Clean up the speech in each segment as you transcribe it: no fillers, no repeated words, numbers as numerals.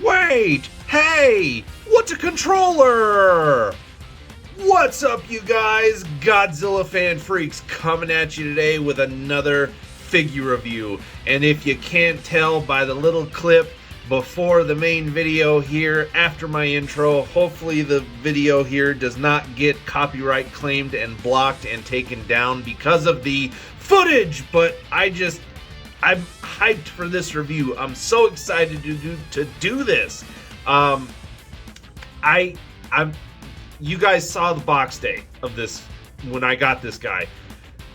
Wait! Hey! What's a controller? What's up, you guys? Godzilla fan freaks coming at you today with another figure review. And if you can't tell by the little clip before the main video here, after my intro, hopefully the video here does not get copyright claimed and blocked and taken down because of the footage. But I'm hyped for this review. I'm so excited to do this. You guys saw the box day of this when I got this guy.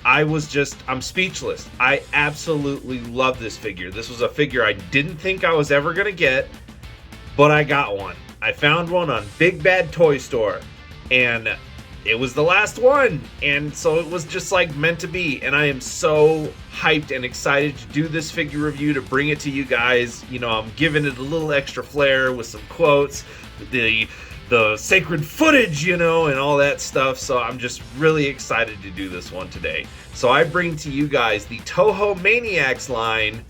I'm speechless. I absolutely love this figure. This was a figure I didn't think I was ever gonna get, but I got one. I found one on Big Bad Toy Store, and it was the last one, and so it was just like meant to be. And I am so hyped and excited to do this figure review, to bring it to you guys. You know, I'm giving it a little extra flair with some quotes, the sacred footage, you know, and all that stuff. So I'm just really excited to do this one today. So I bring to you guys the Toho Maniacs line,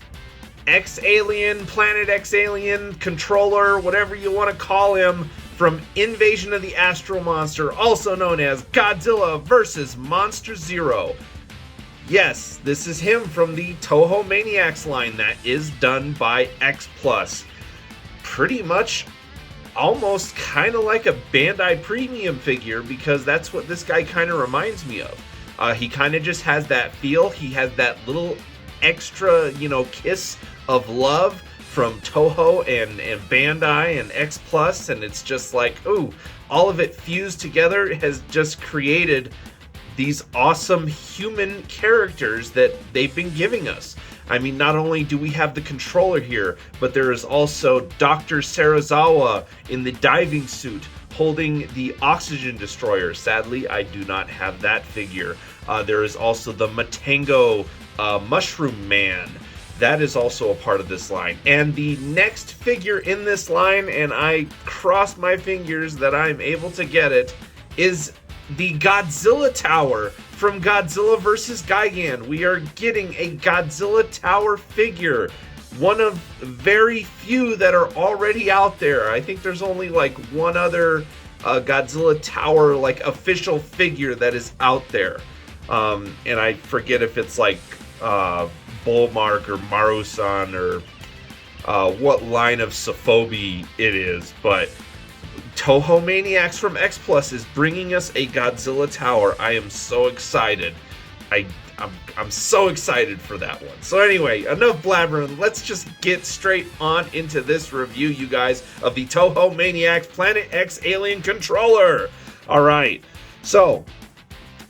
X-Alien, Planet X-Alien, controller, whatever you want to call him, from Invasion of the Astral Monster, also known as Godzilla vs. Monster Zero. Yes, this is him from the Toho Maniacs line that is done by X Plus. Pretty much almost kind of like a Bandai Premium figure, because that's what this guy kind of reminds me of. He kind of just has that feel. He has that little extra, kiss of love from Toho and Bandai and X Plus, and it's just like, ooh, all of it fused together has just created these awesome human characters that they've been giving us. I mean, not only do we have the controller here, but there is also Dr. Serizawa in the diving suit holding the oxygen destroyer. Sadly, I do not have that figure. There is also the Matango Mushroom Man. That is also a part of this line. And the next figure in this line, and I cross my fingers that I'm able to get it, is the Godzilla Tower from Godzilla vs. Gigan. We are getting a Godzilla Tower figure. One of very few that are already out there. I think there's only like one other Godzilla Tower like official figure that is out there. And I forget if it's like Bullmark or Marusan or what line of Sophobi it is, but Toho Maniacs from X Plus is bringing us a Godzilla Tower. I am so excited. I'm so excited for that one. So anyway, enough blabbering. Let's just get straight on into this review, you guys, of the Toho Maniacs Planet X Alien Controller. All right. So,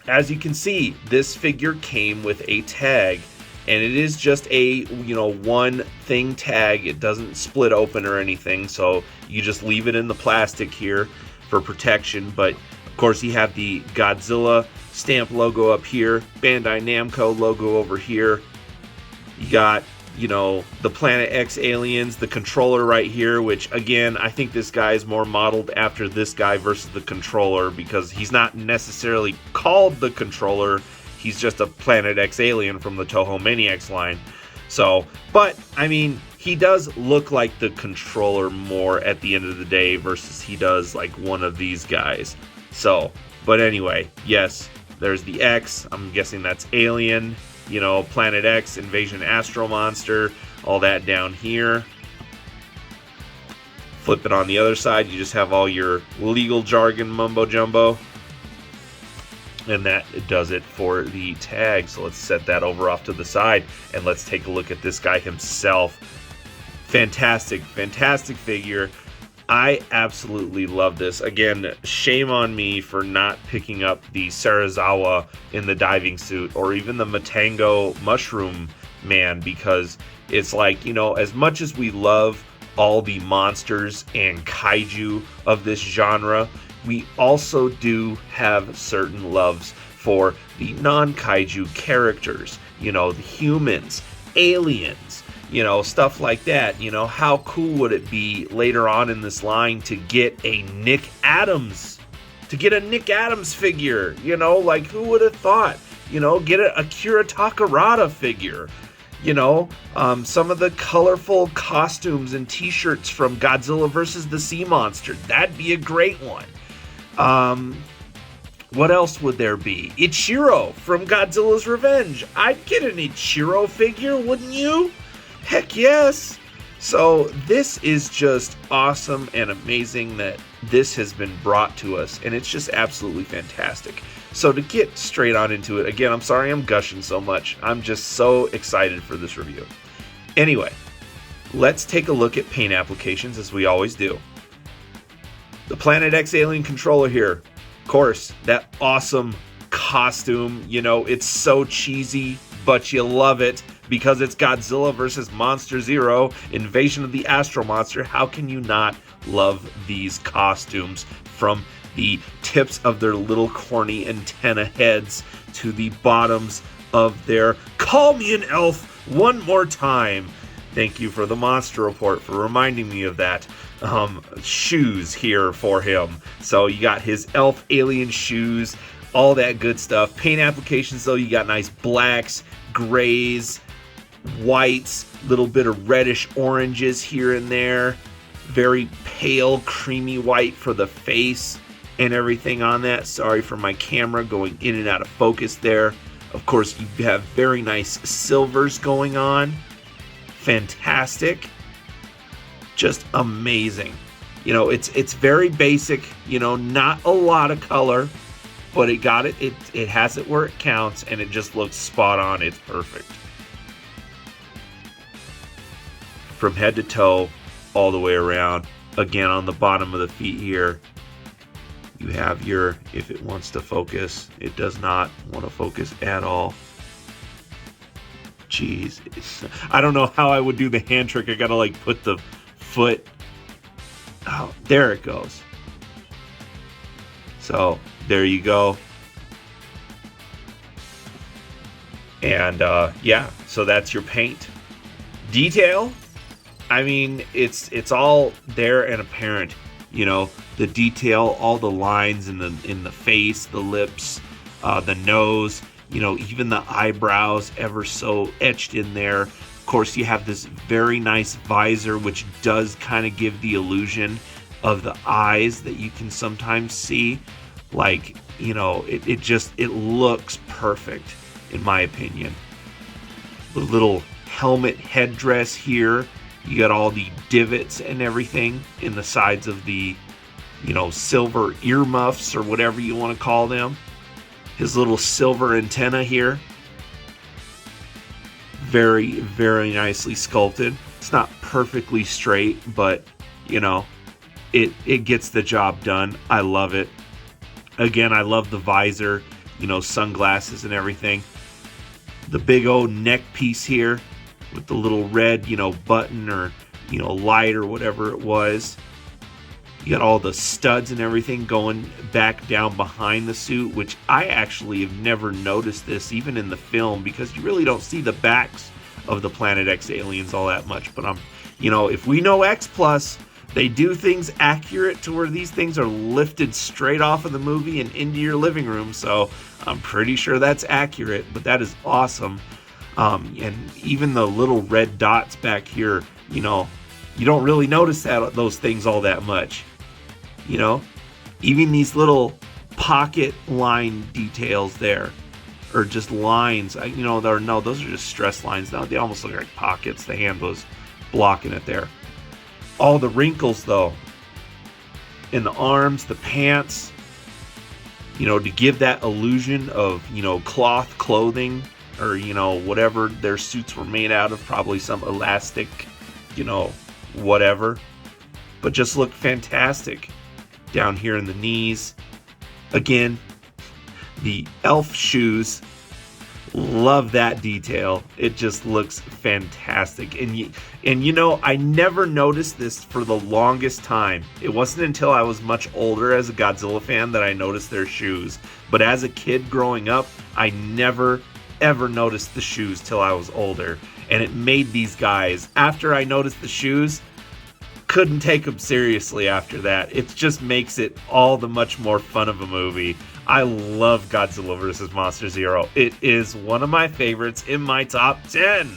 as you can see, this figure came with a tag, and it is just a, one thing tag. It doesn't split open or anything, so you just leave it in the plastic here for protection. But of course, you have the Godzilla stamp logo up here, Bandai Namco logo over here. You got, the Planet X Aliens, the controller right here, which again, I think this guy is more modeled after this guy versus the controller, because he's not necessarily called the controller. He's just a Planet X Alien from the Toho Maniacs line. So, but, I mean, he does look like the controller more at the end of the day versus he does like one of these guys. So, but anyway, yes, there's the X. I'm guessing that's Alien, Planet X, Invasion Astro Monster, all that down here. Flip it on the other side, you just have all your legal jargon mumbo jumbo. And that does it for the tag. So let's set that over off to the side, and let's take a look at this guy himself. Fantastic figure. I absolutely love this. Again, shame on me for not picking up the Serizawa in the diving suit, or even the Matango Mushroom Man, because it's like, as much as we love all the monsters and kaiju of this genre, we also do have certain loves for the non-kaiju characters, the humans, aliens, stuff like that. How cool would it be later on in this line to get a Nick Adams figure? Like, who would have thought? Get a Akira Takarada figure. Some of the colorful costumes and t-shirts from Godzilla versus the Sea Monster. That'd be a great one. What else would there be? Ichiro from Godzilla's Revenge. I'd get an Ichiro figure, wouldn't you? Heck yes. So this is just awesome and amazing that this has been brought to us, and it's just absolutely fantastic. So to get straight on into it, again, I'm sorry I'm gushing so much. I'm just so excited for this review. Anyway, let's take a look at paint applications as we always do. The Planet X alien controller here. Of course, that awesome costume, it's so cheesy, but you love it because it's Godzilla versus Monster Zero, Invasion of the Astro Monster. How can you not love these costumes from the tips of their little corny antenna heads to the bottoms of their "Call me an elf one more time." Thank you for the Monster Report for reminding me of that. Shoes here for him. So you got his elf alien shoes, all that good stuff. Paint applications though, you got nice blacks, grays, whites, little bit of reddish oranges here and there. Very pale, creamy white for the face and everything on that. Sorry for my camera going in and out of focus there. Of course, you have very nice silvers going on. Fantastic. Just amazing. It's very basic, not a lot of color, but it has it where it counts, and it just looks spot on. It's perfect. From head to toe, all the way around. Again, on the bottom of the feet here, you have your, if it wants to focus, it does not want to focus at all. Jeez. I don't know how I would do the hand trick. I gotta put the foot. Oh, there it goes. So there you go. And yeah, so that's your paint. Detail, I mean, it's all there and apparent. The detail, all the lines in the face, the lips, the nose, even the eyebrows ever so etched in there. Of course, you have this very nice visor, which does kind of give the illusion of the eyes that you can sometimes see. It looks perfect, in my opinion. The little helmet headdress here. You got all the divots and everything in the sides of the, silver earmuffs or whatever you want to call them. His little silver antenna here. Very, very nicely sculpted. It's not perfectly straight, but, it gets the job done. I love it. Again, I love the visor, sunglasses and everything. The big old neck piece here with the little red, button or, light or whatever it was. You got all the studs and everything going back down behind the suit, which I actually have never noticed this even in the film, because you really don't see the backs of the Planet X aliens all that much. But if we know X Plus, they do things accurate to where these things are lifted straight off of the movie and into your living room. So I'm pretty sure that's accurate, but that is awesome. And even the little red dots back here, you don't really notice those things all that much. Even these little pocket line details there, or just lines. Those are just stress lines now. They almost look like pockets. The hand was blocking it there. All the wrinkles though, in the arms, the pants, to give that illusion of, cloth clothing, or, whatever their suits were made out of, probably some elastic, whatever. But just look fantastic down here in the knees. Again, the elf shoes, love that detail. It just looks fantastic. And I never noticed this for the longest time. It wasn't until I was much older as a Godzilla fan that I noticed their shoes. But as a kid growing up, I never ever noticed the shoes till I was older. And it made these guys, after I noticed the shoes, couldn't take them seriously after that. It just makes it all the much more fun of a movie. I love Godzilla vs. Monster Zero. It is one of my favorites in my top 10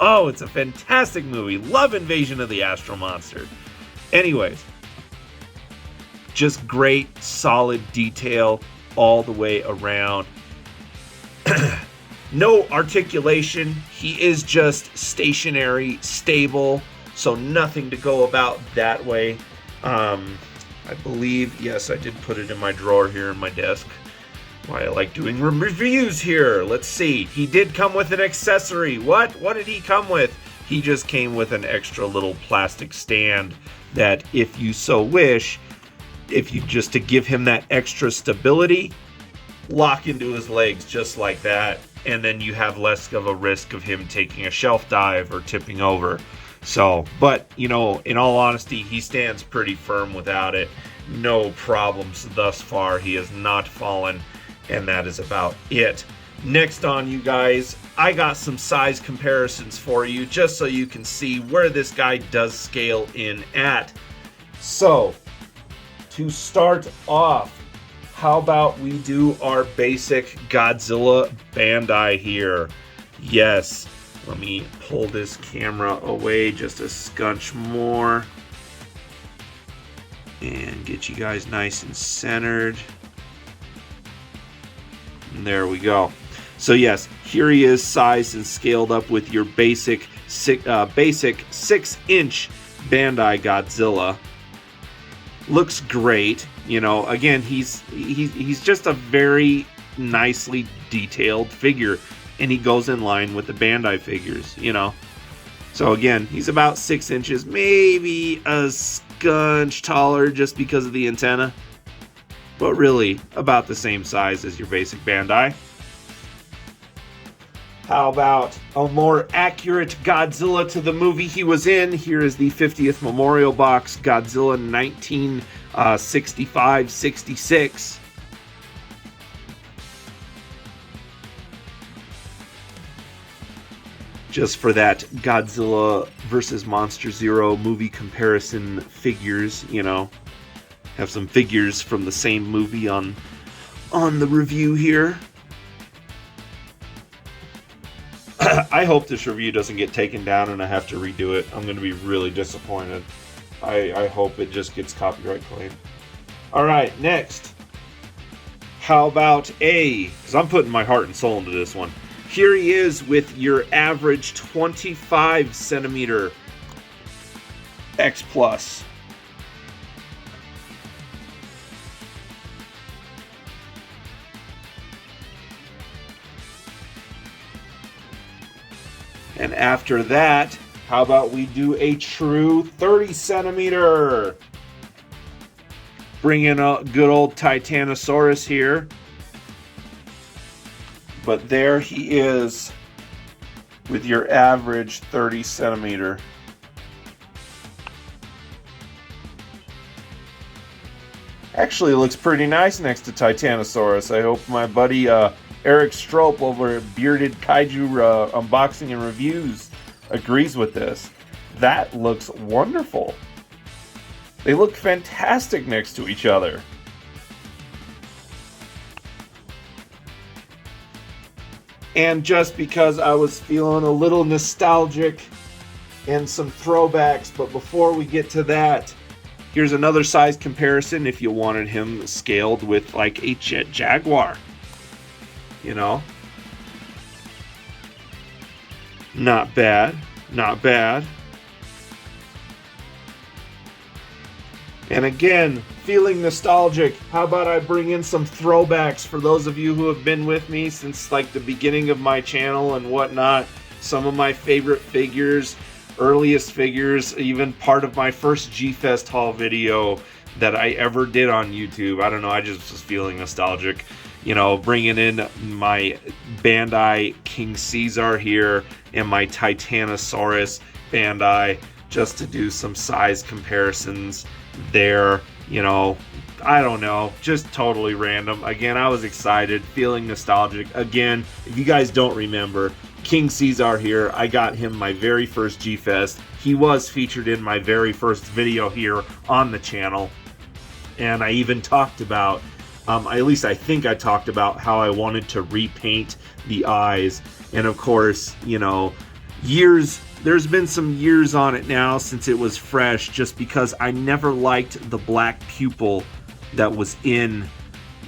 Oh, it's a fantastic movie. Love Invasion of the Astro Monster. Anyways, just great, solid detail all the way around. No articulation. He is just stationary, stable, so nothing to go about that way. I believe, yes, I did put it in my drawer here in my desk. Why I like doing reviews here. Let's see. He did come with an accessory. What did he come with? He just came with an extra little plastic stand that, if you so wish, if you just to give him that extra stability, lock into his legs just like that, and then you have less of a risk of him taking a shelf dive or tipping over. So, but, you know, in all honesty, he stands pretty firm without it. No problems thus far. He has not fallen, and that is about it. Next on, you guys, I got some size comparisons for you, just so you can see where this guy does scale in at. So, to start off, how about we do our basic Godzilla Bandai here? Yes, let me pull this camera away just a scunch more and get you guys nice and centered. And there we go. So yes, here he is, sized and scaled up with your basic 6-inch Bandai Godzilla. Looks great. You know, again, he's just a very nicely detailed figure, and he goes in line with the Bandai figures, you know. So again, he's about 6 inches, maybe a scunch taller just because of the antenna, but really about the same size as your basic Bandai. How about a more accurate Godzilla to the movie he was in? Here is the 50th Memorial Box Godzilla 1965-66. Just for that Godzilla versus Monster Zero movie comparison figures, you know. Have some figures from the same movie on the review here. I hope this review doesn't get taken down and I have to redo it. I'm going to be really disappointed. I hope it just gets copyright claimed. Alright, next. How about because I'm putting my heart and soul into this one. Here he is with your average 25 centimeter X Plus. And after that, how about we do a true 30 centimeter? Bring in a good old Titanosaurus here. But there he is with your average 30 centimeter. Actually looks pretty nice next to Titanosaurus. I hope my buddy Eric Strope over at Bearded Kaiju Unboxing and Reviews agrees with this. That looks wonderful. They look fantastic next to each other. And just because I was feeling a little nostalgic and some throwbacks, but before we get to that, here's another size comparison if you wanted him scaled with like a Jet Jaguar. You know? Not bad. Not bad. And again, feeling nostalgic, how about I bring in some throwbacks for those of you who have been with me since like the beginning of my channel and whatnot. Some of my favorite figures, earliest figures, even part of my first G-Fest haul video that I ever did on YouTube. I don't know, I just was feeling nostalgic. You know, bringing in my Bandai King Caesar here and my Titanosaurus Bandai just to do some size comparisons there. You know, I don't know, just totally random. Again, I was excited, feeling nostalgic. Again, if you guys don't remember, King Caesar here, I got him my very first G-Fest. He was featured in my very first video here on the channel. And I even talked about at least I think I talked about how I wanted to repaint the eyes. And of course, you know, there's been some years on it now since it was fresh, just because I never liked the black pupil that was in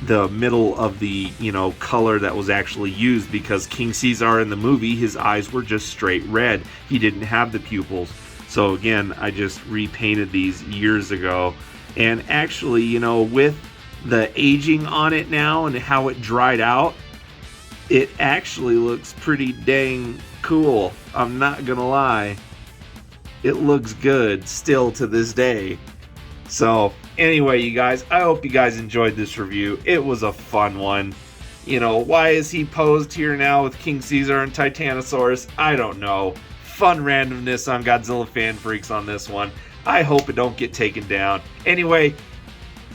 the middle of the, color that was actually used, because King Caesar in the movie, his eyes were just straight red. He didn't have the pupils. So again, I just repainted these years ago. And actually, with the aging on it now and how it dried out, it actually looks pretty dang cool. I'm not gonna lie. It looks good still to this day. So anyway, you guys, I hope you guys enjoyed this review. It was a fun one. Why is he posed here now with King Caesar and Titanosaurus? I don't know. Fun randomness on Godzilla Fan Freaks on this one. I hope it don't get taken down. Anyway,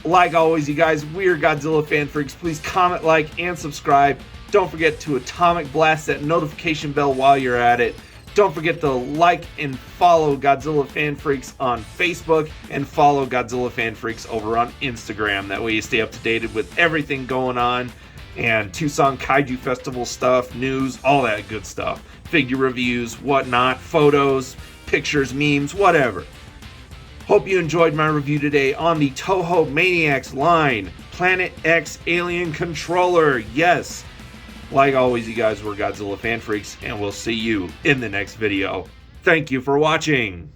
like always, you guys, we're Godzilla Fan Freaks. Please comment, like, and subscribe. Don't forget to atomic blast that notification bell while you're at it. Don't forget to like and follow Godzilla Fan Freaks on Facebook, and follow Godzilla Fan Freaks over on Instagram. That way you stay up to date with everything going on, and Tucson Kaiju Festival stuff, news, all that good stuff. Figure reviews, whatnot, photos, pictures, memes, whatever. Hope you enjoyed my review today on the Toho Maniacs line. Planet X Alien Controller. Yes. Like always, you guys, we're Godzilla Fan Freaks, and we'll see you in the next video. Thank you for watching.